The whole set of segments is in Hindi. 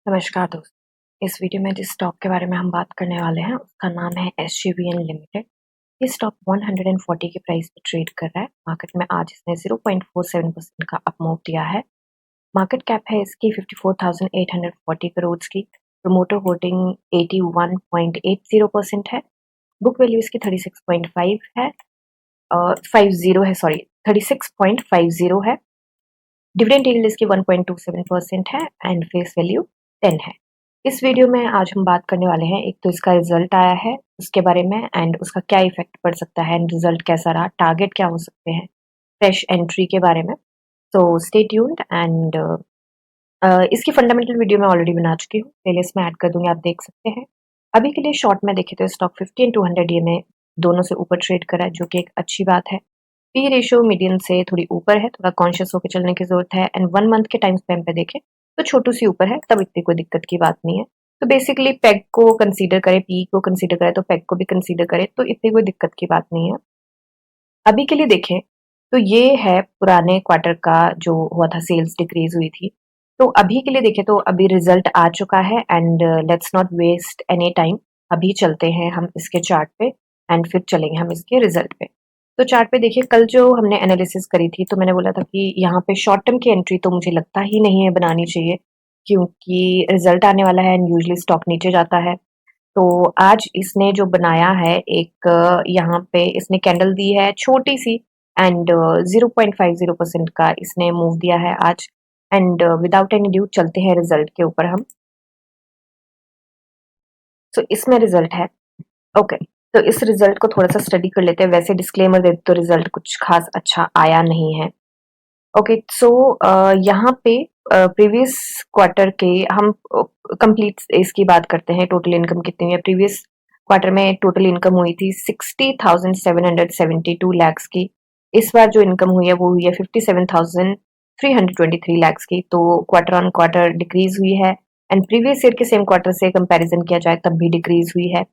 नमस्कार दोस्त। इस वीडियो में जिस स्टॉक के बारे में हम बात करने वाले हैं उसका नाम है SJVN लिमिटेड। ये स्टॉक 140 की प्राइस पे ट्रेड कर रहा है। मार्केट में आज इसने 0.47% का अप मूव दिया है। मार्केट कैप है इसकी 54,840 करोड़ की। प्रमोटर होल्डिंग 81.80% है। बुक वैल्यू इसकी 36.5 है, 50 है, सॉरी 36.50 है। डिविडेंड यील्ड इसकी 1.27% है एंड फेस वैल्यू 10 है। इस वीडियो में आज हम बात करने वाले हैं, एक तो इसका रिजल्ट आया है उसके बारे में एंड उसका क्या इफेक्ट पड़ सकता है एंड रिजल्ट कैसा रहा, टारगेट क्या हो सकते हैं, फ्रेश एंट्री के बारे में। तो स्टे ट्यून्ड एंड इसकी फंडामेंटल वीडियो मैं ऑलरेडी बना चुकी हूँ, प्लेलिस्ट में ऐड कर दूंगी, आप देख सकते हैं। अभी के लिए शॉर्ट में देखें तो स्टॉक 50 एंड 200 EMA दोनों से ऊपर ट्रेड करा है, जो कि एक अच्छी बात है। पी रेशियो मीडियन से थोड़ी ऊपर है, थोड़ा कॉन्शियस होकर चलने की जरूरत है एंड 1 मंथ के टाइम स्पैन पे देखें तो छोटू सी ऊपर है, तब इतनी कोई दिक्कत की बात नहीं है। तो बेसिकली पेग को कंसीडर करें, पी को कंसीडर करें तो पेग को भी कंसीडर करें, तो इतनी कोई दिक्कत की बात नहीं है। अभी के लिए देखें तो ये है पुराने क्वार्टर का जो हुआ था, सेल्स डिक्रीज हुई थी। तो अभी के लिए देखें तो अभी रिजल्ट आ चुका है and let's not waste any time. अभी चलते हैं हम इसके चार्ट पे एंड फिर चलेंगे हम इसके रिजल्ट पे। तो चार्ट पे देखिए, कल जो हमने एनालिसिस करी थी तो मैंने बोला था कि यहाँ पे शॉर्ट टर्म की एंट्री तो मुझे लगता ही नहीं है बनानी चाहिए, क्योंकि रिजल्ट आने वाला है एंड यूजुअली स्टॉक नीचे जाता है। तो आज इसने जो बनाया है, एक यहाँ पे इसने कैंडल दी है छोटी सी एंड 0.50% का इसने मूव दिया है आज। एंड विदाउट एनी ड्यू चलते हैं रिजल्ट के ऊपर हम। तो इसमें रिजल्ट है, ओके। तो इस रिजल्ट को थोड़ा सा स्टडी कर लेते हैं। वैसे डिस्क्लेमर दे तो रिजल्ट कुछ खास अच्छा आया नहीं है। ओके, सो यहाँ पे प्रीवियस क्वार्टर के हम कंप्लीट इसकी बात करते हैं। टोटल इनकम कितनी है? प्रीवियस क्वार्टर में टोटल इनकम हुई थी 60,772 लैक्स की। इस बार जो इनकम हुई है वो हुई है 57,323 लैक्स की। तो क्वार्टर ऑन क्वार्टर डिक्रीज हुई है एंड प्रीवियस ईयर के सेम क्वार्टर से कंपैरिजन किया जाए तब भी डिक्रीज हुई है।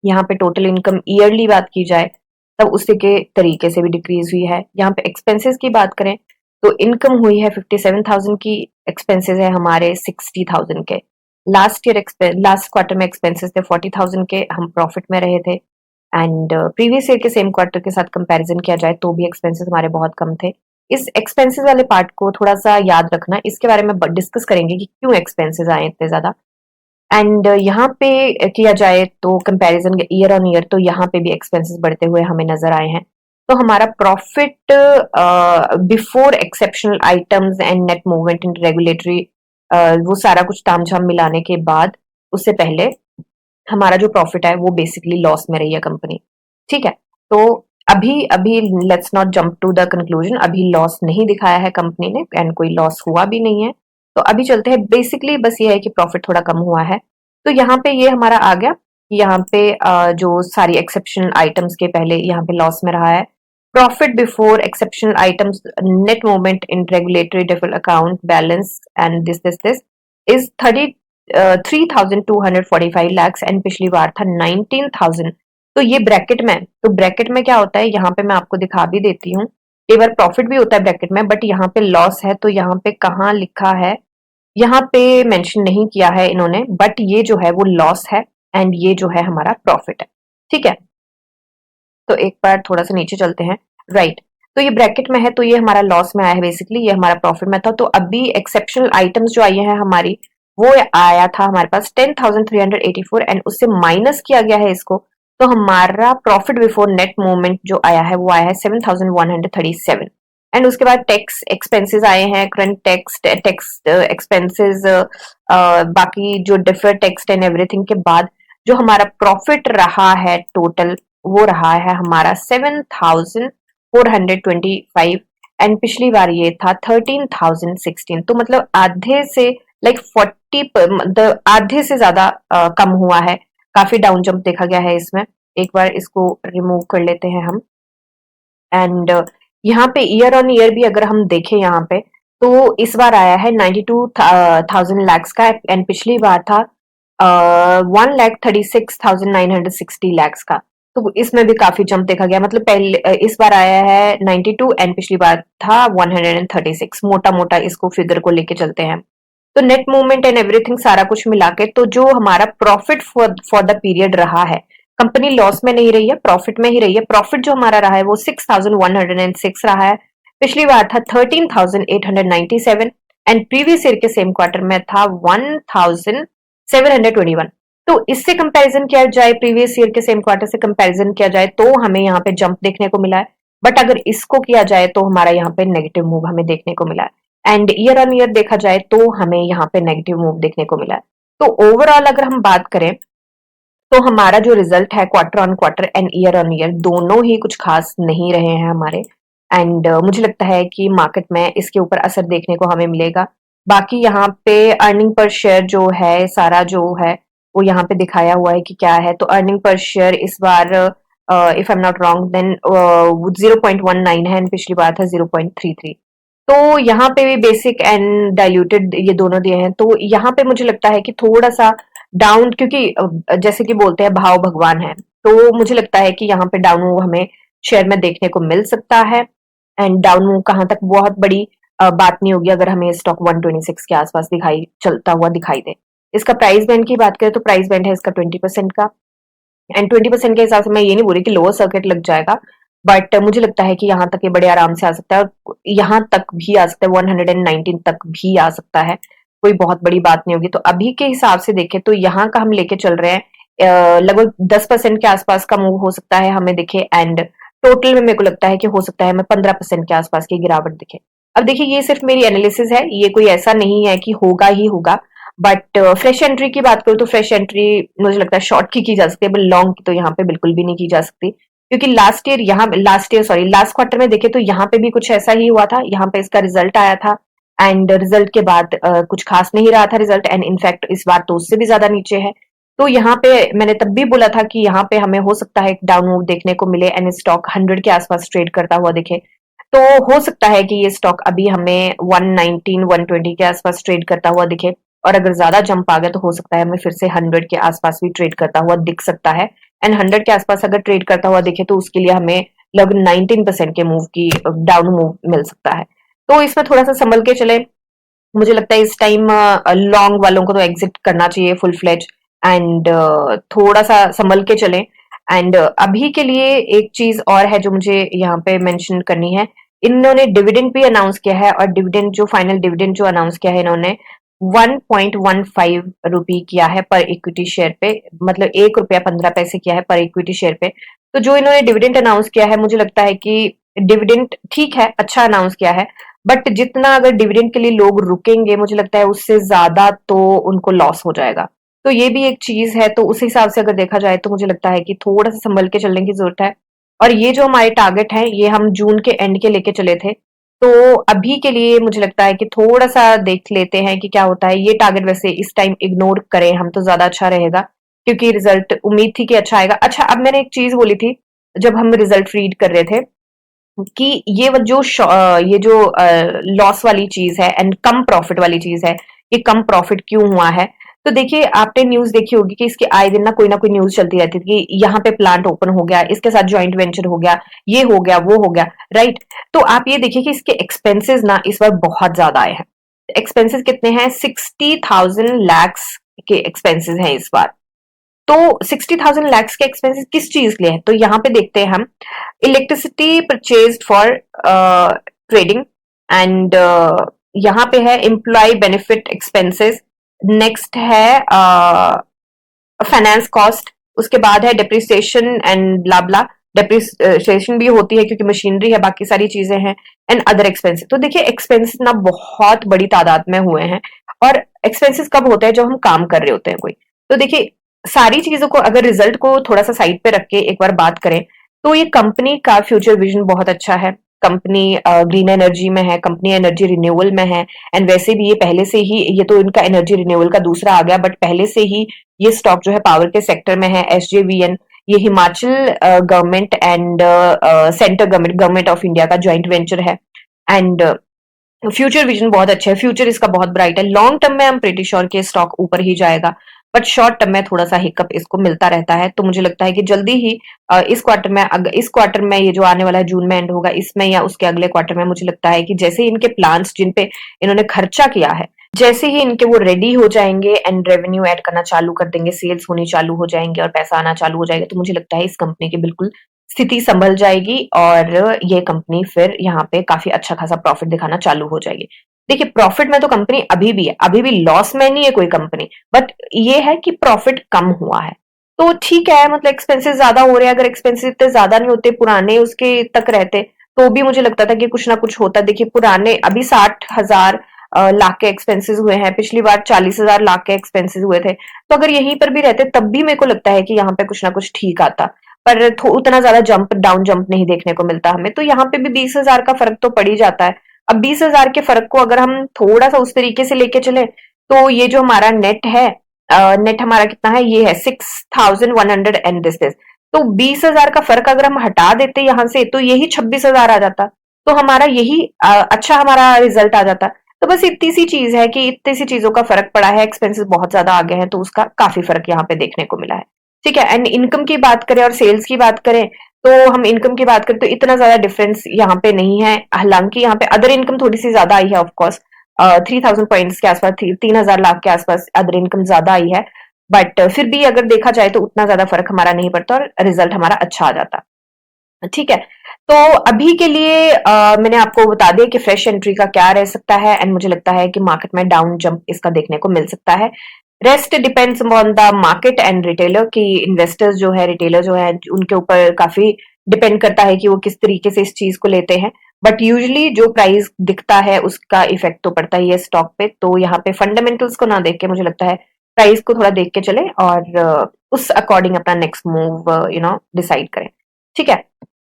यहाँ पे टोटल इनकम ईयरली बात की जाए तब उसी के तरीके से भी डिक्रीज हुई है। यहाँ पे एक्सपेंसेस की बात करें तो इनकम हुई है 57,000 की, एक्सपेंसेस है हमारे 60,000 के। लास्ट क्वार्टर में एक्सपेंसेस थे 40,000 के, हम प्रॉफिट में रहे थे एंड प्रीवियस ईयर के सेम क्वार्टर के साथ कंपैरिजन किया जाए तो भी एक्सपेंसेस हमारे बहुत कम थे। इस एक्सपेंसेस वाले पार्ट को थोड़ा सा याद रखना, इसके बारे में डिस्कस करेंगे कि क्यों एक्सपेंसेस आए इतने ज्यादा। एंड यहाँ पे किया जाए तो कंपैरिजन ईयर ऑन ईयर, तो यहाँ पे भी एक्सपेंसेस बढ़ते हुए हमें नजर आए हैं। तो हमारा profit before exceptional items and net movement in regulatory, वो सारा कुछ तामझाम मिलाने के बाद, उससे पहले हमारा जो प्रॉफिट है वो बेसिकली लॉस में रही है कंपनी। ठीक है, तो अभी अभी let's not jump to the conclusion. अभी लॉस नहीं दिखाया है कंपनी ने एंड कोई लॉस हुआ भी नहीं है। तो अभी चलते हैं, बेसिकली बस ये है कि प्रॉफिट थोड़ा कम हुआ है। तो यहाँ पे ये हमारा आ गया, यहाँ पे जो सारी एक्सेप्शनल आइटम्स के पहले यहाँ पे लॉस में रहा है। Profit before exceptional items, net movement in regulatory different account balance and this is 3,245 lakhs and पिछली बार था 19,000। तो ये ब्रैकेट में, तो ब्रैकेट में क्या होता है यहाँ पे मैं आपको दिखा भी देती हूँ। कई बार प्रॉफिट भी होता है ब्रैकेट में, बट यहाँ पे लॉस है। तो यहाँ पे कहाँ लिखा है, यहाँ पे मेंशन नहीं किया है इन्होंने, बट ये जो है वो लॉस है एंड ये जो है हमारा प्रॉफिट है। ठीक है, तो एक बार थोड़ा सा नीचे चलते हैं। राइट, तो ये ब्रैकेट में है तो ये हमारा लॉस में आया है, बेसिकली ये हमारा प्रॉफिट में था। तो अभी एक्सेप्शनल आइटम्स जो आई है हमारी, वो आया था हमारे पास 10,384 एंड उससे माइनस किया गया है इसको। तो हमारा प्रॉफिट बिफोर नेट मूवमेंट जो आया है वो आया है 7,137 एंड उसके बाद टैक्स एक्सपेंसेस आए हैं, करंट टैक्स एक्सपेंसेस, बाकी जो डिफर्ड टैक्स एंड एवरीथिंग के बाद जो हमारा प्रॉफिट रहा है टोटल, वो रहा है हमारा 7,425 एंड पिछली बार ये था 13,016। तो मतलब आधे से, लाइक 40, मतलब आधे से ज्यादा कम हुआ है। काफी डाउन जंप देखा गया है इसमें। एक बार इसको रिमूव कर लेते हैं हम एंड यहाँ पे ईयर ऑन ईयर भी अगर हम देखें यहाँ पे, तो इस बार आया है 92,000 लैक्स का एंड पिछली बार था 1,36,960 लैक्स का। तो इसमें भी काफी जंप देखा गया। मतलब पहले इस बार आया है 92 एंड पिछली बार था 136। मोटा मोटा इसको फिगर को लेके चलते हैं तो नेट मूवमेंट एंड एवरीथिंग सारा कुछ मिला के तो जो हमारा प्रॉफिट फॉर द पीरियड रहा है, कंपनी लॉस में नहीं रही है, प्रॉफिट में ही रही है। प्रॉफिट जो हमारा रहा है वो 6,106 रहा है। पिछली बार था 13,897 एंड प्रीवियस ईयर के सेम क्वार्टर में था 1,721। तो इससे कंपैरिजन किया जाए, प्रीवियस ईयर के सेम क्वार्टर से कंपैरिजन किया जाए तो हमें यहाँ पे जंप देखने को मिला है। बट अगर इसको किया जाए तो हमारा यहाँ पे नेगेटिव मूव हमें देखने को मिला है। एंड ईयर ऑन ईयर देखा जाए तो हमें यहाँ पे नेगेटिव मूव देखने को मिला है। तो ओवरऑल अगर हम बात करें तो हमारा जो रिजल्ट है quarter on quarter and year on year दोनों ही कुछ खास नहीं रहे हैं हमारे। एंड मुझे लगता है कि मार्केट में इसके ऊपर असर देखने को हमें मिलेगा। बाकी यहाँ पे अर्निंग पर शेयर जो है सारा जो है वो यहाँ पे दिखाया हुआ है कि क्या है। तो अर्निंग पर शेयर इस बार if I am not wrong then 0.19 है एंड पिछली बार था 0.33। तो यहाँ पे भी बेसिक एंड डाइल्यूटेड ये दोनों दिए हैं। तो यहाँ पे मुझे लगता है कि थोड़ा सा डाउन, क्योंकि जैसे कि बोलते हैं भाव भगवान है, तो मुझे लगता है कि यहाँ पे डाउन मूव हमें शेयर में देखने को मिल सकता है। एंड डाउन मूव कहाँ तक बहुत बड़ी बात नहीं होगी अगर हमें स्टॉक 126 के आसपास दिखाई चलता हुआ दिखाई दे। इसका प्राइस बैंड की बात करें तो प्राइस बैंड है इसका 20% का। एंड 20% के हिसाब से मैं ये नहीं बोल रही कि लोअर सर्किट लग जाएगा, बट मुझे लगता है कि यहाँ तक ये बड़े आराम से आ सकता है और यहाँ तक भी आ सकता है, 119 तक भी आ सकता है, कोई बहुत बड़ी बात नहीं होगी। तो अभी के हिसाब से देखें तो यहाँ का हम लेके चल रहे हैं लगभग 10% के आसपास का मूव हो सकता है हमें दिखे। एंड टोटल में मेरे को लगता है कि हो सकता है हमें 15% के आसपास की गिरावट दिखे। अब देखिए ये सिर्फ मेरी एनालिसिस है, ये कोई ऐसा नहीं है कि होगा ही होगा। बट फ्रेश एंट्री की बात करूँ तो फ्रेश एंट्री मुझे लगता है शॉर्ट की जा सकती है, बट लॉन्ग की तो यहाँ पे बिल्कुल भी नहीं की जा सकती, क्योंकि लास्ट क्वार्टर में देखे तो यहाँ पे भी कुछ ऐसा ही हुआ था। यहाँ पे इसका रिजल्ट आया था एंड रिजल्ट के बाद कुछ खास नहीं रहा था रिजल्ट, एंड इनफैक्ट इस बार तो उससे भी ज्यादा नीचे है। तो यहाँ पे मैंने तब भी बोला था कि यहाँ पे हमें हो सकता है एक डाउन मूव देखने को मिले एंड स्टॉक 100 के आसपास ट्रेड करता हुआ दिखे। तो हो सकता है कि ये स्टॉक अभी हमें 119 120 के आसपास ट्रेड करता हुआ दिखे, और अगर ज्यादा जंप आ गया तो हो सकता है हमें फिर से 100 के आसपास भी ट्रेड करता हुआ दिख सकता है। एंड 100 के आसपास अगर ट्रेड करता हुआ दिखे तो उसके लिए हमें लगभग 19% के मूव की डाउन मूव मिल सकता है। तो इसमें थोड़ा सा संभल के चले। मुझे लगता है इस टाइम लॉन्ग वालों को तो एग्जिट करना चाहिए फुल फ्लेज, एंड थोड़ा सा संभल के चले। एंड अभी के लिए एक चीज और है जो मुझे यहाँ पे मेंशन करनी है। इन्होंने डिविडेंड भी अनाउंस किया है, और डिविडेंड जो फाइनल डिविडेंड जो अनाउंस किया है इन्होंने 1.15 रुपी किया है पर इक्विटी शेयर पे, मतलब 1 रुपया 15 पैसे किया है पर इक्विटी शेयर पे। तो जो इन्होंने डिविडेंड अनाउंस किया है मुझे लगता है कि डिविडेंड ठीक है, अच्छा अनाउंस किया है, बट जितना अगर डिविडेंड के लिए लोग रुकेंगे मुझे लगता है उससे ज्यादा तो उनको लॉस हो जाएगा। तो ये भी एक चीज है। तो उस हिसाब से अगर देखा जाए तो मुझे लगता है कि थोड़ा सा संभल के चलने की जरूरत है। और ये जो हमारे टारगेट है ये हम जून के एंड के लेके चले थे, तो अभी के लिए मुझे लगता है कि थोड़ा सा देख लेते हैं कि क्या होता है। ये टारगेट वैसे इस टाइम इग्नोर करें हम तो ज्यादा अच्छा रहेगा, क्योंकि रिजल्ट उम्मीद थी कि अच्छा आएगा। अच्छा, अब मैंने एक चीज बोली थी जब हम रिजल्ट रीड कर रहे थे कि ये जो लॉस वाली चीज है एंड कम प्रॉफिट वाली चीज है, ये कम प्रॉफिट क्यों हुआ है। तो देखिए आपने न्यूज देखी होगी कि इसके आए दिन ना कोई न्यूज चलती रहती थी कि यहाँ पे प्लांट ओपन हो गया, इसके साथ ज्वाइंट वेंचर हो गया, ये हो गया वो हो गया, राइट। तो आप ये देखिए कि इसके एक्सपेंसेस ना इस बार बहुत ज्यादा आए हैं। एक्सपेंसेस कितने हैं? 60,000 लैक्स के एक्सपेंसेस हैं इस बार। तो 60,000 लैक्स के एक्सपेंसेस किस चीज के लिए है? तो यहाँ पे देखते हैं हम, electricity purchased for trading, and यहाँ पे है एम्प्लॉय बेनिफिट एक्सपेंसेस, नेक्स्ट है फाइनेंस कॉस्ट, उसके बाद है depreciation and blah blah. Depreciation भी होती है क्योंकि मशीनरी है, बाकी सारी चीजें हैं, एंड अदर एक्सपेंसेस। तो देखिए एक्सपेंसेस ना बहुत बड़ी तादाद में हुए हैं, और एक्सपेंसेस कब होते हैं? जब हम काम कर रहे होते हैं कोई। तो देखिए सारी चीजों को अगर रिजल्ट को थोड़ा सा साइड पे रख के एक बार बात करें तो ये कंपनी का फ्यूचर विजन बहुत अच्छा है। कंपनी ग्रीन एनर्जी में है, कंपनी एनर्जी रिन्यूअल में है, एंड वैसे भी ये पहले से ही, ये तो इनका एनर्जी रिन्यूअल का दूसरा आ गया, बट पहले से ही ये स्टॉक जो है पावर के सेक्टर में है। एसजेवीएन ये Himachal government and central government of India का ज्वाइंट वेंचर है, एंड फ्यूचर विजन बहुत अच्छा है, फ्यूचर इसका बहुत ब्राइट है। लॉन्ग टर्म में हम प्रीटी श्योर के स्टॉक ऊपर ही जाएगा, बट शॉर्ट टर्म में थोड़ा सा हिकअप इसको मिलता रहता है। तो मुझे लगता है कि जल्दी ही इस क्वार्टर में ये जो आने वाला है जून में एंड होगा, इसमें या उसके अगले क्वार्टर में मुझे लगता है कि जैसे इनके प्लान्स जिन पे इन्होंने खर्चा किया है, जैसे ही इनके वो रेडी हो जाएंगे एंड रेवेन्यू ऐड करना चालू कर देंगे, सेल्स होनी चालू हो जाएंगे और पैसा आना चालू हो जाएगा, तो मुझे लगता है इस कंपनी की बिल्कुल स्थिति संभल जाएगी और ये कंपनी फिर यहाँ पे काफी अच्छा खासा प्रॉफिट दिखाना चालू हो जाएगी। देखिए, प्रॉफिट में तो कंपनी अभी भी है, अभी भी लॉस में नहीं है कोई कंपनी, बट ये है कि प्रॉफिट कम हुआ है। तो ठीक है, मतलब एक्सपेंसेस ज्यादा हो रहे हैं, अगर एक्सपेंसेस इतने ज्यादा नहीं होते, पुराने उसके तक रहते, तो भी मुझे लगता था कि कुछ ना कुछ होता। देखिए, पुराने अभी 60,000 लाख के एक्सपेंसेस हुए हैं, पिछली बार 40,000 लाख के एक्सपेंसेस हुए थे, तो अगर यहीं पर भी रहते तब भी मेरे को लगता है कि यहाँ पे कुछ ना कुछ ठीक आता, पर उतना ज्यादा जंप डाउन जंप नहीं देखने को मिलता हमें, तो यहाँ पे भी 20,000 का फर्क तो पड़ ही जाता है। अब 20,000 के फर्क को अगर हम थोड़ा सा उस तरीके से लेके चले, तो ये जो हमारा नेट है, नेट हमारा कितना है, ये है 6,100 एंड दिस, तो 20,000 का फर्क अगर हम हटा देते यहाँ से, तो यही 26,000 आ जाता, तो हमारा यही अच्छा हमारा रिजल्ट आ जाता। तो बस इतनी सी चीज है कि इतनी सी चीजों का फर्क पड़ा है, एक्सपेंसेस बहुत ज्यादा आ गए हैं, तो उसका काफी फर्क यहाँ पे देखने को मिला है। ठीक है, एंड इनकम की बात करें और सेल्स की बात करें, तो हम इनकम की बात करें तो इतना ज्यादा डिफरेंस यहाँ पे नहीं है, हालांकि यहाँ पे अदर इनकम थोड़ी सी ज्यादा आई है, ऑफकोर्स 3,000 पॉइंट्स के आसपास, 3,000 लाख के आसपास अदर इनकम ज्यादा आई है, बट फिर भी अगर देखा जाए तो उतना ज्यादा फर्क हमारा नहीं पड़ता और रिजल्ट हमारा अच्छा आ जाता। ठीक है, तो अभी के लिए मैंने आपको बता दिया कि फ्रेश एंट्री का क्या रह सकता है, एंड मुझे लगता है कि मार्केट में डाउन जंप इसका देखने को मिल सकता है। Rest depends on the market and retailer, कि इन्वेस्टर्स जो है, रिटेलर जो है, उनके ऊपर काफी डिपेंड करता है कि वो किस तरीके से इस चीज को लेते हैं, बट यूजुअली जो प्राइस दिखता है उसका इफेक्ट तो पड़ता ही है स्टॉक पे, तो यहाँ पे फंडामेंटल्स को ना देख के मुझे लगता है प्राइस को थोड़ा देख के चले और उस अकॉर्डिंग अपना नेक्स्ट मूव डिसाइड करें। ठीक है,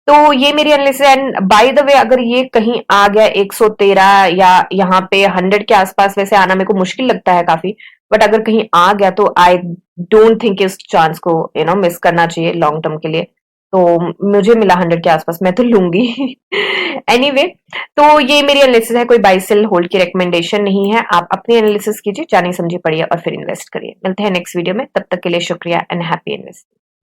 तो ये मेरी analysis, and by the way अगर ये कहीं आ गया 113 या यहाँ पे 100 के आसपास, वैसे आना मेरे को मुश्किल लगता है काफी, बट अगर कहीं आ गया तो आई डोंट थिंक इस चांस को मिस करना चाहिए लॉन्ग टर्म के लिए। तो मुझे मिला 100 के आसपास, मैं तो लूंगी। एनीवे, तो ये मेरी एनालिसिस है, कोई बाय सेल होल्ड की रिकमेंडेशन नहीं है। आप अपनी एनालिसिस कीजिए, जानी समझी पढ़िए और फिर इन्वेस्ट करिए। मिलते हैं नेक्स्ट वीडियो में, तब तक के लिए शुक्रिया एंड हैप्पी इन्वेस्ट।